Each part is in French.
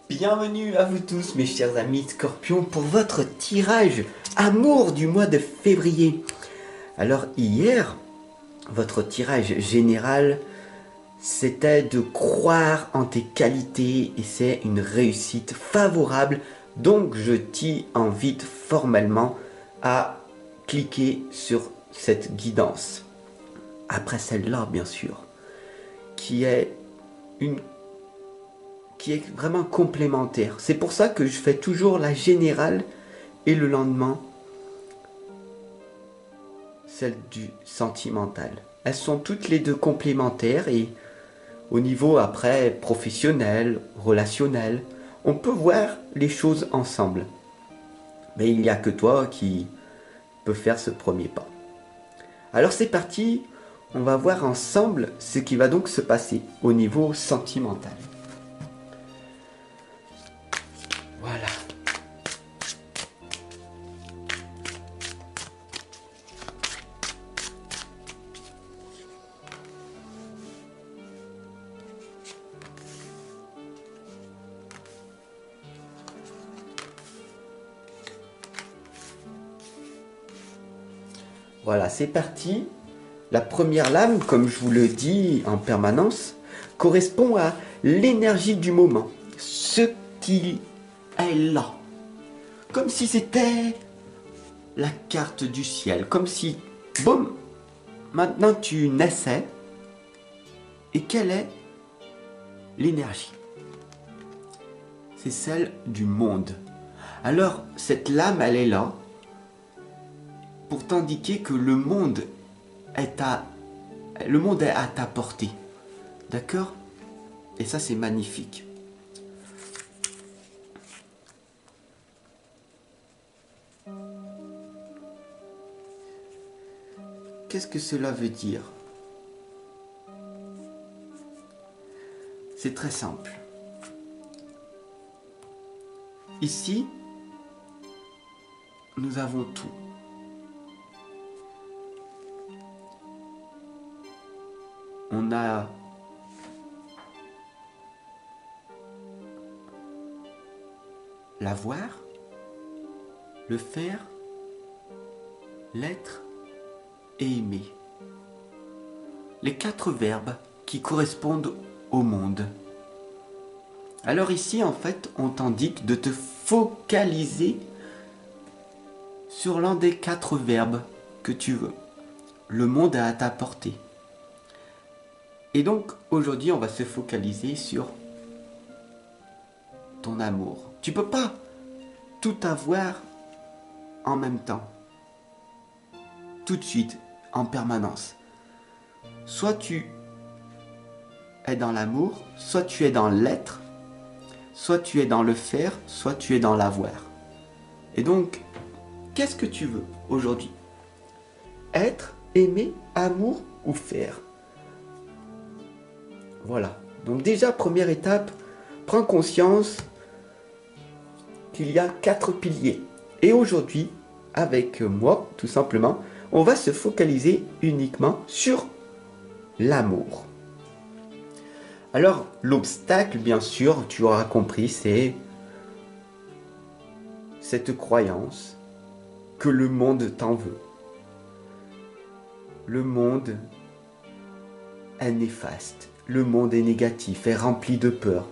Bienvenue à vous tous mes chers amis Scorpions pour votre tirage amour du mois de février. Alors hier, votre tirage général, c'était de croire en tes qualités et c'est une réussite favorable. Donc je t'y invite formellement à cliquer sur cette guidance. Après celle-là, bien sûr, qui est vraiment complémentaire. C'est pour ça que je fais toujours la générale et le lendemain, celle du sentimental. Elles sont toutes les deux complémentaires et au niveau après professionnel, relationnel, on peut voir les choses ensemble. Mais il n'y a que toi qui peux faire ce premier pas. Alors c'est parti, on va voir ensemble ce qui va donc se passer au niveau sentimental. Voilà. Voilà, c'est parti. La première lame, comme je vous le dis en permanence, correspond à l'énergie du moment. Ce qui est là. Comme si c'était la carte du ciel. Comme si, boum, maintenant tu naissais. Et quelle est l'énergie? C'est celle du monde. Alors, cette lame, elle est là pour t'indiquer que le monde est à ta portée. D'accord? Et ça, c'est magnifique. Qu'est-ce que cela veut dire? C'est très simple. Ici, nous avons tout. On a l'avoir, le faire, l'être et aimer. Les 4 verbes qui correspondent au monde. Alors ici, en fait, on t'indique de te focaliser sur l'un des 4 verbes que tu veux. Le monde est à ta portée. Et donc, aujourd'hui, on va se focaliser sur ton amour. Tu peux pas tout avoir en même temps. Tout de suite, en permanence. Soit tu es dans l'amour, soit tu es dans l'être, soit tu es dans le faire, soit tu es dans l'avoir. Et donc, qu'est-ce que tu veux aujourd'hui? Être, aimer, amour ou faire? Voilà. Donc déjà, première étape, prends conscience qu'il y a 4 piliers. Et aujourd'hui, avec moi, tout simplement, on va se focaliser uniquement sur l'amour. Alors, l'obstacle, bien sûr, tu auras compris, c'est cette croyance que le monde t'en veut. Le monde est néfaste. Le monde est négatif, est rempli de peur.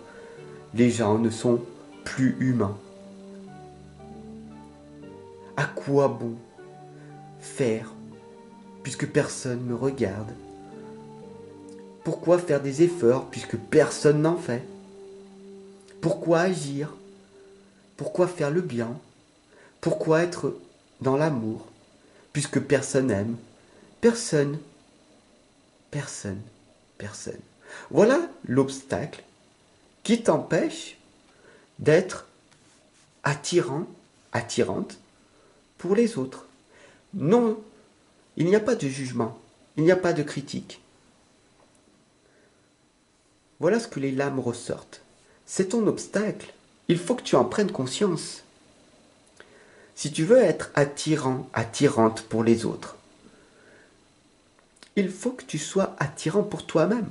Les gens ne sont plus humains. À quoi bon faire puisque personne ne me regarde? Pourquoi faire des efforts puisque personne n'en fait? Pourquoi agir? Pourquoi faire le bien? Pourquoi être dans l'amour puisque personne aime? Personne, personne, personne. Voilà l'obstacle qui t'empêche d'être attirant, attirante pour les autres. Non, il n'y a pas de jugement, il n'y a pas de critique. Voilà ce que les lames ressortent. C'est ton obstacle. Il faut que tu en prennes conscience. Si tu veux être attirant, attirante pour les autres, il faut que tu sois attirant pour toi-même.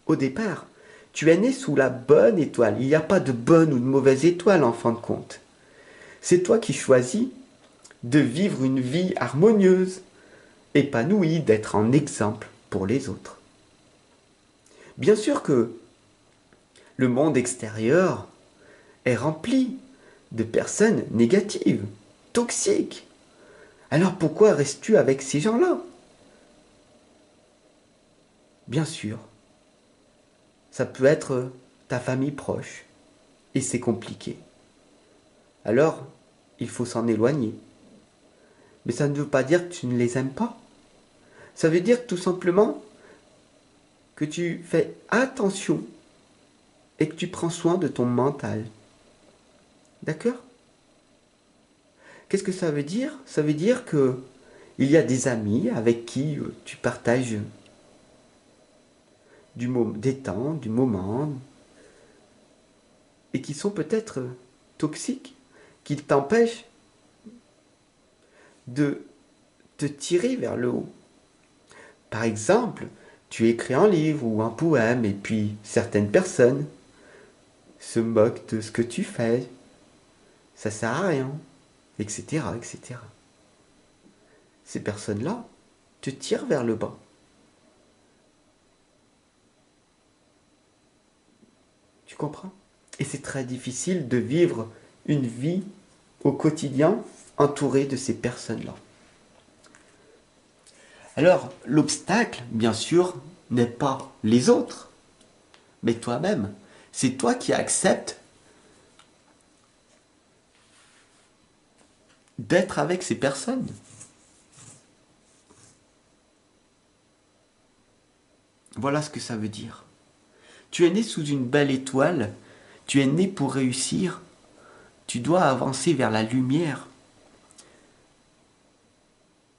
Au départ, Tu es né sous la bonne étoile. Il n'y a pas de bonne ou de mauvaise étoile en fin de compte. C'est toi qui choisis de vivre une vie harmonieuse, épanouie, d'être un exemple pour les autres. Bien sûr que le monde extérieur est rempli de personnes négatives, toxiques. Alors pourquoi restes-tu avec ces gens-là? Bien sûr, ça peut être ta famille proche, et c'est compliqué. Alors, il faut s'en éloigner. Mais ça ne veut pas dire que tu ne les aimes pas. Ça veut dire tout simplement que tu fais attention et que tu prends soin de ton mental. D'accord? Qu'est-ce que ça veut dire? Ça veut dire que il y a des amis avec qui tu partages des temps, du moment, et qui sont peut-être toxiques, qui t'empêchent de te tirer vers le haut. Par exemple, tu écris un livre ou un poème et puis certaines personnes se moquent de ce que tu fais, ça sert à rien, etc., etc. Ces personnes-là te tirent vers le bas. Tu comprends? Et c'est très difficile de vivre une vie au quotidien entouré de ces personnes-là. Alors, l'obstacle, bien sûr, n'est pas les autres, mais toi-même. C'est toi qui acceptes d'être avec ces personnes. Voilà ce que ça veut dire. Tu es né sous une belle étoile, tu es né pour réussir, tu dois avancer vers la lumière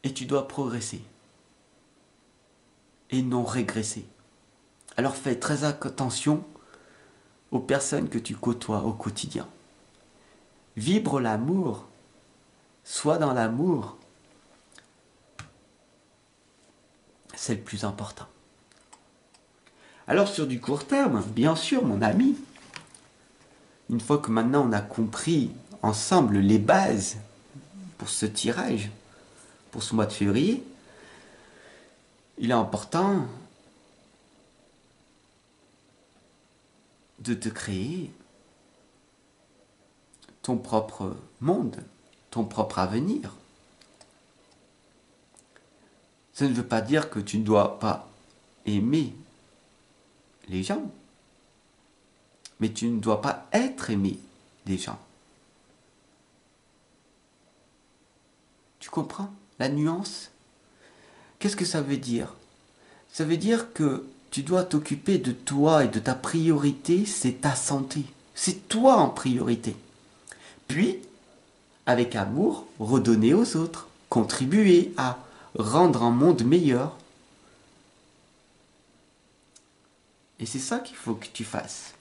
et tu dois progresser et non régresser. Alors fais très attention aux personnes que tu côtoies au quotidien. Vibre l'amour, sois dans l'amour, c'est le plus important. Alors sur du court terme, bien sûr mon ami, une fois que maintenant on a compris ensemble les bases pour ce tirage, pour ce mois de février, il est important de te créer ton propre monde, ton propre avenir. Ça ne veut pas dire que tu ne dois pas aimer les gens, mais tu ne dois pas être aimé des gens. Tu comprends la nuance? Qu'est-ce que ça veut dire? Ça veut dire que tu dois t'occuper de toi et de ta priorité, c'est ta santé. C'est toi en priorité. Puis, avec amour, redonner aux autres, contribuer à rendre un monde meilleur. Et c'est ça qu'il faut que tu fasses.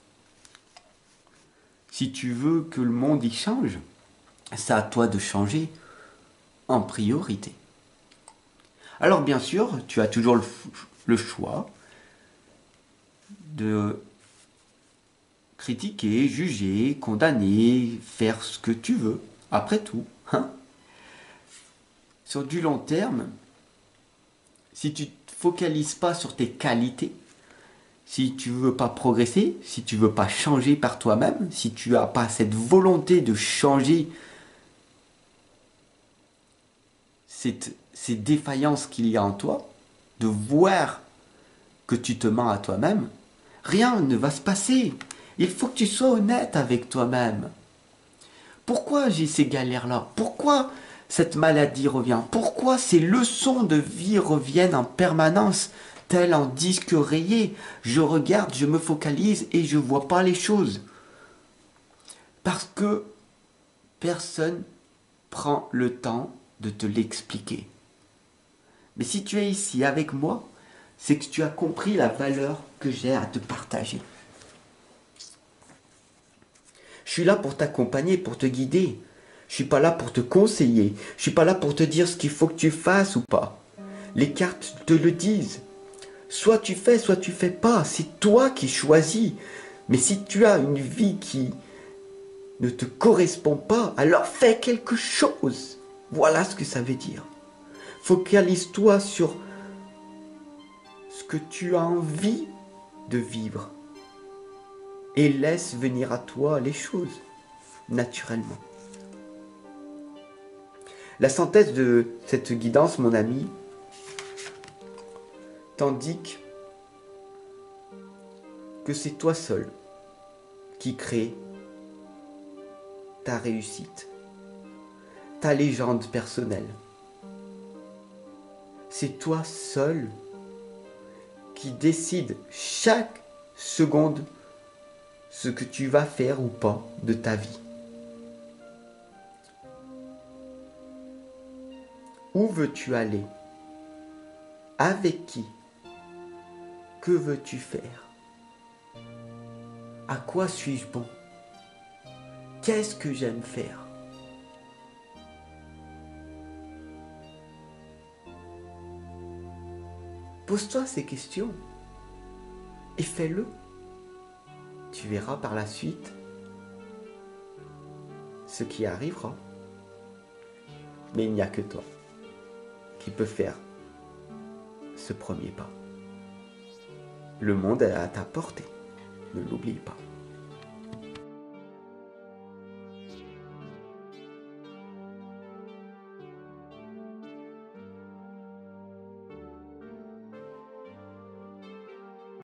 Si tu veux que le monde y change, c'est à toi de changer en priorité. Alors bien sûr, tu as toujours le choix de critiquer, juger, condamner, faire ce que tu veux. Après tout, hein? Sur du long terme, si tu ne te focalises pas sur tes qualités, si tu ne veux pas progresser, si tu ne veux pas changer par toi-même, si tu n'as pas cette volonté de changer ces défaillances qu'il y a en toi, de voir que tu te mens à toi-même, rien ne va se passer. Il faut que tu sois honnête avec toi-même. Pourquoi j'ai ces galères-là? Pourquoi cette maladie revient? Pourquoi ces leçons de vie reviennent en permanence, tel un disque rayé? Je regarde, je me focalise et je ne vois pas les choses. Parce que personne prend le temps de te l'expliquer. Mais si tu es ici avec moi, c'est que tu as compris la valeur que j'ai à te partager. Je suis là pour t'accompagner, pour te guider. Je suis pas là pour te conseiller. Je suis pas là pour te dire ce qu'il faut que tu fasses ou pas. Les cartes te le disent. Soit tu fais pas. C'est toi qui choisis. Mais si tu as une vie qui ne te correspond pas, alors fais quelque chose. Voilà ce que ça veut dire. Focalise-toi sur ce que tu as envie de vivre et laisse venir à toi les choses naturellement. La synthèse de cette guidance, mon ami, t'indique que c'est toi seul qui crée ta réussite, ta légende personnelle. C'est toi seul qui décide chaque seconde ce que tu vas faire ou pas de ta vie. Où veux-tu aller? Avec qui? Que veux-tu faire? À quoi suis-je bon? Qu'est-ce que j'aime faire? Pose-toi ces questions et fais-le. Tu verras par la suite ce qui arrivera. Mais il n'y a que toi qui peux faire ce premier pas. Le monde est à ta portée, ne l'oublie pas.